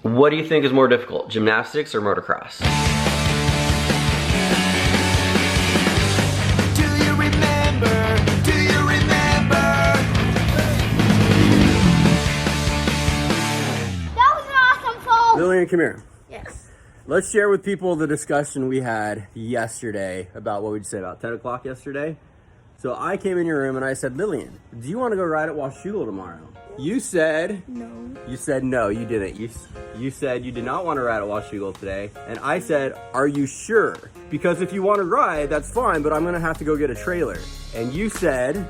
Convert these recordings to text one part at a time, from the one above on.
What do you think is more difficult, gymnastics or motocross? Do you remember? Do you remember? That was an awesome fall. Lillian, come here. Yes. Let's share with people the discussion we had yesterday about what we'd say about 10 o'clock yesterday. So I came in your room and I said, Lillian, do you want to go ride at Washougal tomorrow? You said No. You said no, you didn't. You said you did not want to ride at Washougal today. And I said, are you sure? Because if you want to ride, that's fine, but I'm gonna have to go get a trailer. And you said,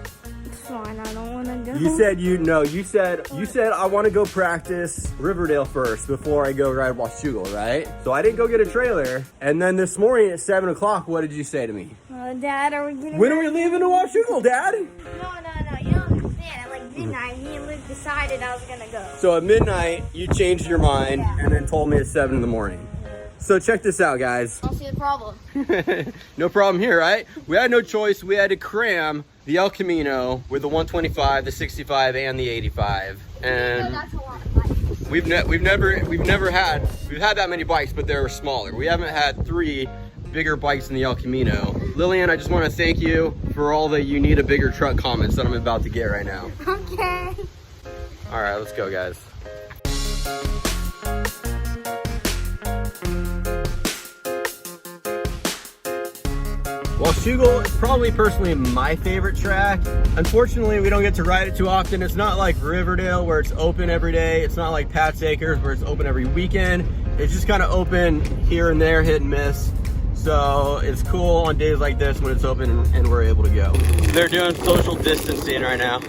It's fine, I don't wanna go. you said I want to go practice Riverdale first before I go ride Washougal, right? So I didn't go get a trailer. And then this morning at 7 o'clock, what did you say to me? Dad, are we getting When are we leaving to Washougal, Dad? No, you don't understand. At like midnight, me and Luke decided I was gonna go. So at midnight, you changed your mind and then told me at 7 in the morning. So check this out, guys. I don't see the problem. No problem here, right? We had no choice. We had to cram the El Camino with the 125, the 65, and the 85. And That's a lot of bikes. we've had that many bikes, but they were smaller. We haven't had 3 bigger bikes in the El Camino. Lillian, I just want to thank you for all the "you need a bigger truck" comments that I'm about to get right now. Okay. All right, let's go, guys. Washougal is probably personally my favorite track. Unfortunately, we don't get to ride it too often. It's not like Riverdale where it's open every day. It's not like Pat's Acres where it's open every weekend. It's just kind of open here and there, hit and miss. So it's cool on days like this when it's open and we're able to go. They're doing social distancing right now.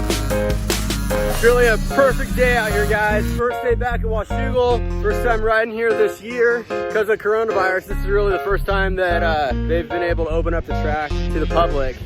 It's really a perfect day out here, guys. First day back at Washougal. First time riding here this year. Because of coronavirus, this is really the first time that they've been able to open up the track to the public.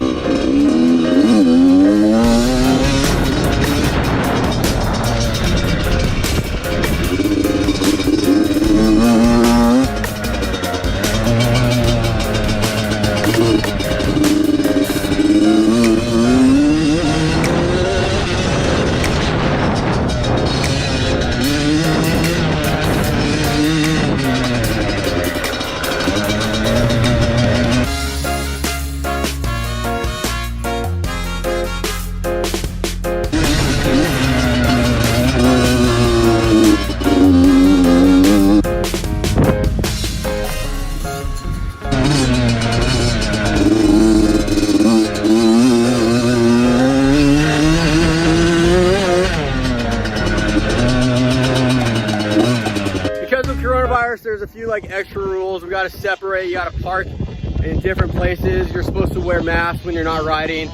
There's a few like extra rules. We got to separate. You got to park in different places. You're supposed to wear masks when you're not riding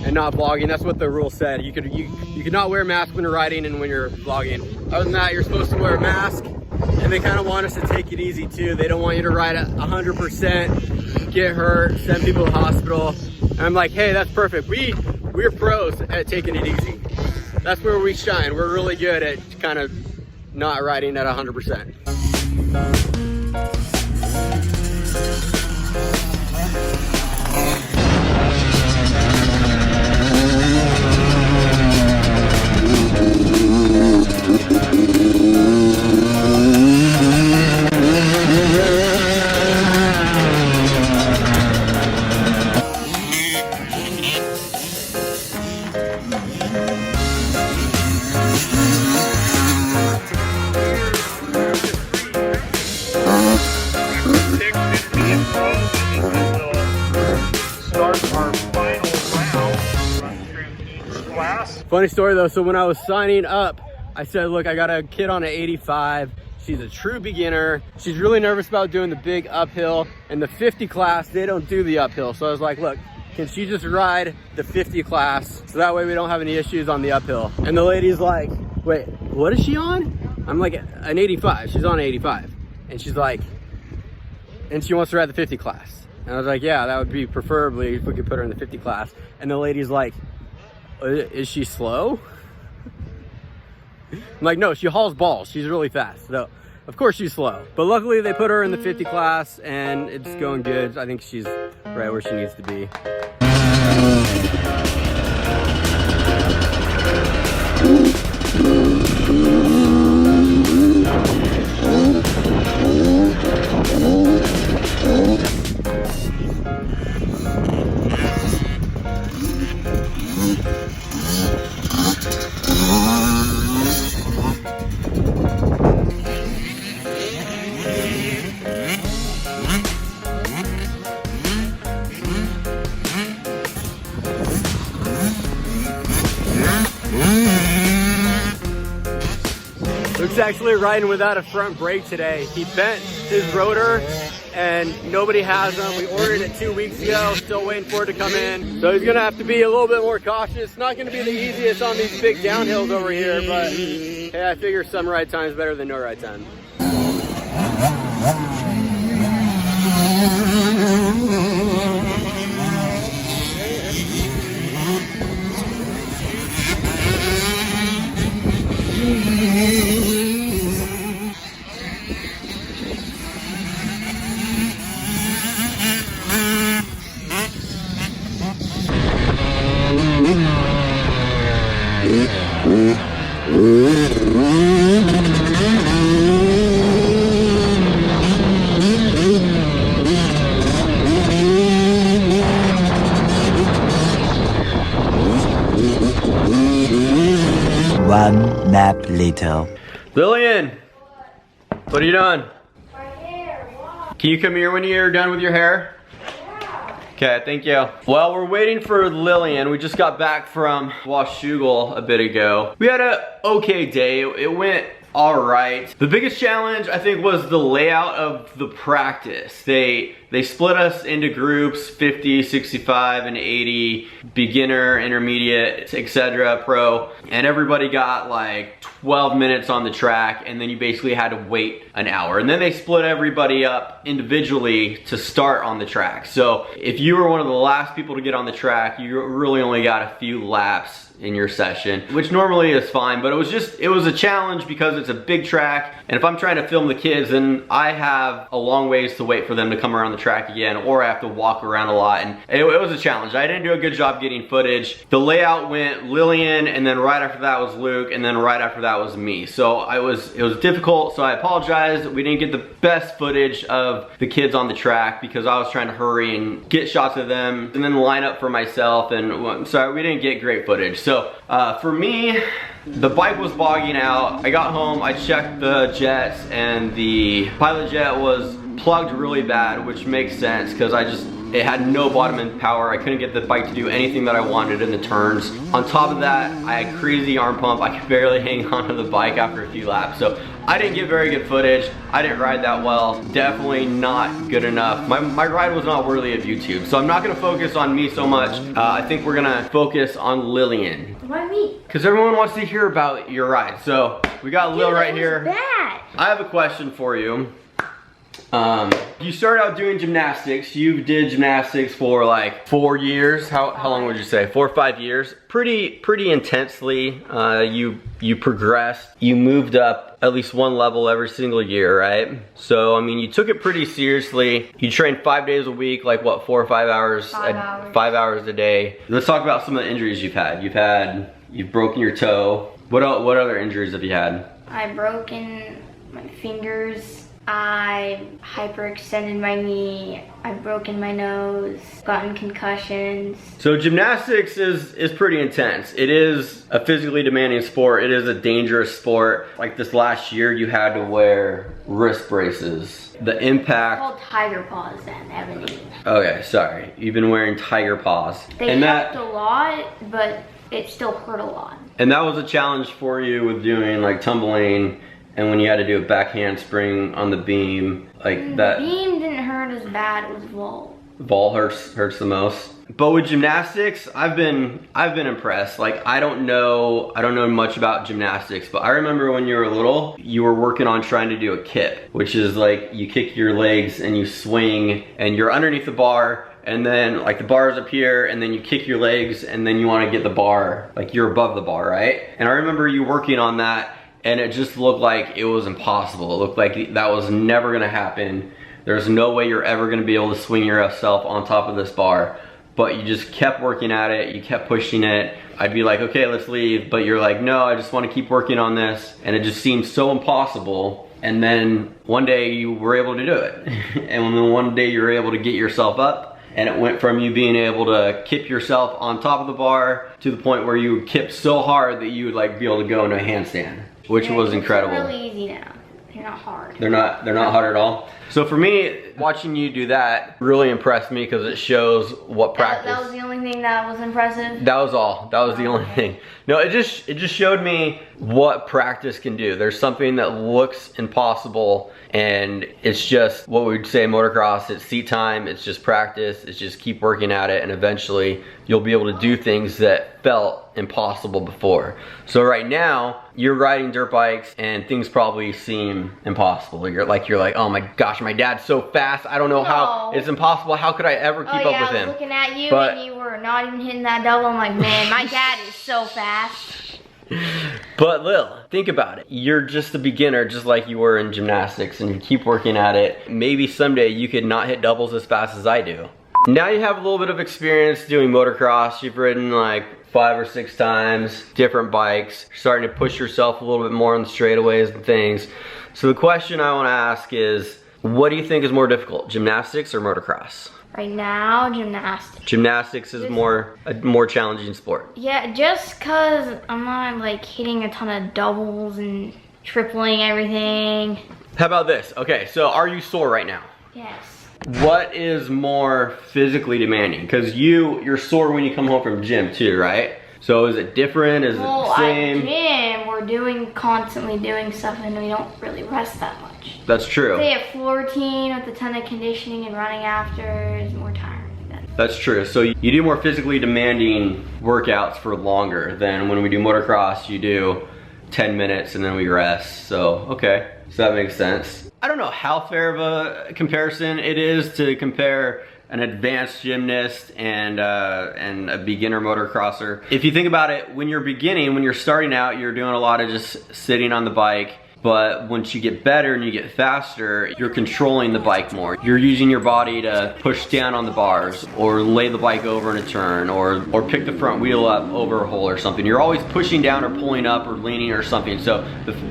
and not vlogging. That's what the rule said. You could not wear a mask when you're riding and when you're vlogging. Other than that, you're supposed to wear a mask. And they kind of want us to take it easy too. They don't want you to ride at 100%, get hurt, send people to the hospital. And I'm like, hey, that's perfect. We're pros at taking it easy. That's where we shine. We're really good at kind of not riding at 100%. Funny story though, so when I was signing up, I said, look, I got a kid on an 85. She's a true beginner. She's really nervous about doing the big uphill. And the 50 class, they don't do the uphill. So I was like, look, can she just ride the 50 class? So that way we don't have any issues on the uphill. And the lady's like, wait, what is she on? I'm like an 85. She's on 85. And she's like, and she wants to ride the 50 class. And I was like, yeah, that would be preferably if we could put her in the 50 class. And the lady's like, is she slow? I'm like, no, she hauls balls. She's really fast. So, of course she's slow. But luckily they put her in the 50 class and it's going good. I think she's right where she needs to be. Luke's actually riding without a front brake today. He bent his rotor and nobody has them. We ordered it 2 weeks ago, still waiting for it to come in. So he's gonna have to be a little bit more cautious. Not gonna be the easiest on these big downhills over here, but hey, I figure some ride time is better than no ride time. One nap later. Lillian, what are you doing? My hair, wow. Can you come here when you're done with your hair? Yeah. Okay, thank you. While we're waiting for Lillian, we just got back from Washougal a bit ago. We had a okay day. It went all right. The biggest challenge, I think, was the layout of the practice. They split us into groups, 50, 65, and 80, beginner, intermediate, etc., pro, and everybody got like 12 minutes on the track, and then you basically had to wait an hour. And then they split everybody up individually to start on the track. So if you were one of the last people to get on the track, you really only got a few laps in your session, which normally is fine, but it was a challenge because it's a big track, and if I'm trying to film the kids, then I have a long ways to wait for them to come around the track again, or I have to walk around a lot, and it was a challenge. I didn't do a good job getting footage. The layout went Lillian, and then right after that was Luke, and then right after that was me. So it was difficult, so I apologize. We didn't get the best footage of the kids on the track because I was trying to hurry and get shots of them and then line up for myself, and sorry, we didn't get great footage. So for me, the bike was bogging out. I got home, I checked the jets, and the pilot jet was plugged really bad, which makes sense because it had no bottom end power. I couldn't get the bike to do anything that I wanted in the turns. On top of that, I had crazy arm pump. I could barely hang on to the bike after a few laps. So I didn't get very good footage. I didn't ride that well. Definitely not good enough. My ride was not worthy of YouTube. So I'm not gonna focus on me so much. I think we're gonna focus on Lillian. Why me? Because everyone wants to hear about your ride. So we got Lil right here. Bad. I have a question for you. You started out doing gymnastics. You did gymnastics for like 4 years. How long would you say? 4 or 5 years. Pretty intensely. You progressed. You moved up at least one level every single year, right? So I mean, you took it pretty seriously. You trained 5 days a week, like what, 4 or 5 hours? 5 hours. 5 hours a day. Let's talk about some of the injuries you've had. You've broken your toe. What other injuries have you had? I've broken my fingers. I hyperextended my knee. I've broken my nose, gotten concussions. So gymnastics is pretty intense. It is a physically demanding sport. It is a dangerous sport. Like this last year, you had to wear wrist braces. The impact. It's called tiger paws then, Ebony. Okay, sorry. You've been wearing tiger paws. They helped a lot, but it still hurt a lot. And that was a challenge for you with doing like tumbling, and when you had to do a back handspring on the beam, like that. The beam didn't hurt as bad, it was vault. ball hurts the most. But with gymnastics, I've been impressed. Like I don't know much about gymnastics, but I remember when you were little, you were working on trying to do a kip, which is like you kick your legs and you swing and you're underneath the bar, and then like the bar is up here, and then you kick your legs, and then you want to get the bar, like you're above the bar, right? And I remember you working on that, and it just looked like it was impossible. It looked like that was never gonna happen. There's no way you're ever gonna be able to swing yourself on top of this bar. But you just kept working at it, you kept pushing it. I'd be like, okay, let's leave. But you're like, no, I just wanna keep working on this. And it just seemed so impossible. And then one day you were able to do it. And then one day you were able to get yourself up. And it went from you being able to kip yourself on top of the bar to the point where you would kip so hard that you would like be able to go into a handstand, which was incredible. They're really easy now. They're not hard. They're not hard at all. So for me, watching you do that really impressed me because it shows what practice. That was the only thing that was impressive? That was all. That was the only thing. No, it just showed me what practice can do. There's something that looks impossible, and it's just what we'd say motocross. It's seat time, it's just practice, it's just keep working at it, and eventually you'll be able to do things that felt impossible before. So right now, you're riding dirt bikes and things probably seem impossible. You're like, oh my gosh, my dad's so fast. I don't know how, it's impossible. How could I ever keep up with him? I was looking at you and you were not even hitting that double. I'm like, man, my dad is so fast. But Lil, think about it. You're just a beginner, just like you were in gymnastics, and you keep working at it. Maybe someday you could not hit doubles as fast as I do. Now you have a little bit of experience doing motocross. You've ridden like 5 or 6 times, different bikes. You're starting to push yourself a little bit more on the straightaways and things. So the question I want to ask is, what do you think is more difficult, gymnastics or motocross? Right now, gymnastics. Gymnastics is a more challenging sport. Yeah, just cause I'm not like hitting a ton of doubles and tripling everything. How about this? Okay, so are you sore right now? Yes. What is more physically demanding? Because you're sore when you come home from gym too, right? So is it different? Is it the same? At gym, we're constantly doing stuff, and we don't really rest that much. That's true. Say a floor routine with a ton of conditioning and running after is more tiring. That's true. So you do more physically demanding workouts for longer than when we do motocross. You do 10 minutes and then we rest. So, okay. So that makes sense. I don't know how fair of a comparison it is to compare an advanced gymnast and a beginner motocrosser. If you think about it, when you're starting out, you're doing a lot of just sitting on the bike. But once you get better and you get faster, you're controlling the bike more. You're using your body to push down on the bars, or lay the bike over in a turn, or pick the front wheel up over a hole or something. You're always pushing down or pulling up or leaning or something. So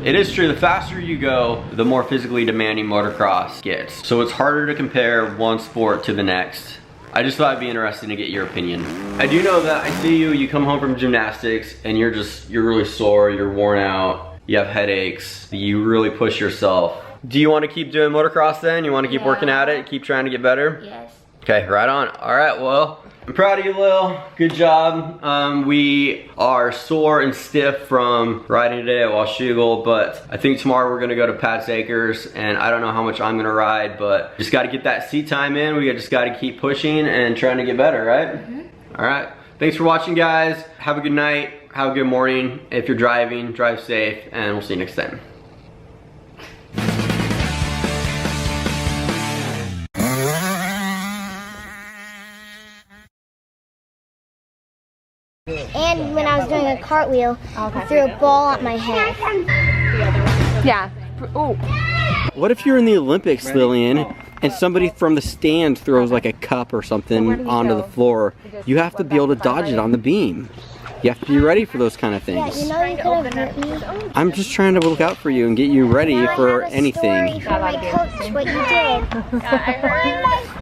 it is true, the faster you go, the more physically demanding motocross gets. So it's harder to compare one sport to the next. I just thought it'd be interesting to get your opinion. I do know that I see you come home from gymnastics and you're really sore, you're worn out. You have headaches, you really push yourself. Do you want to keep doing motocross then? You want to keep working at it, keep trying to get better? Yes. Okay, right on. All right, well, I'm proud of you, Lil. Good job. We are sore and stiff from riding today at Washougal, but I think tomorrow we're gonna go to Pat's Acres, and I don't know how much I'm gonna ride, but just gotta get that seat time in. We just gotta keep pushing and trying to get better, right? Mm-hmm. All right, thanks for watching, guys. Have a good night. Have a good morning. If you're driving, drive safe, and we'll see you next time. And when I was doing a cartwheel, I threw a ball at my head. Yeah. Ooh. What if you're in the Olympics, Lillian, and somebody from the stand throws like a cup or something onto the floor? You have to be able to dodge it on the beam. You have to be ready for those kind of things. Yeah, you know you could have hurt me. I'm just trying to look out for you and get you ready for anything. I have a story from my coach, what you did.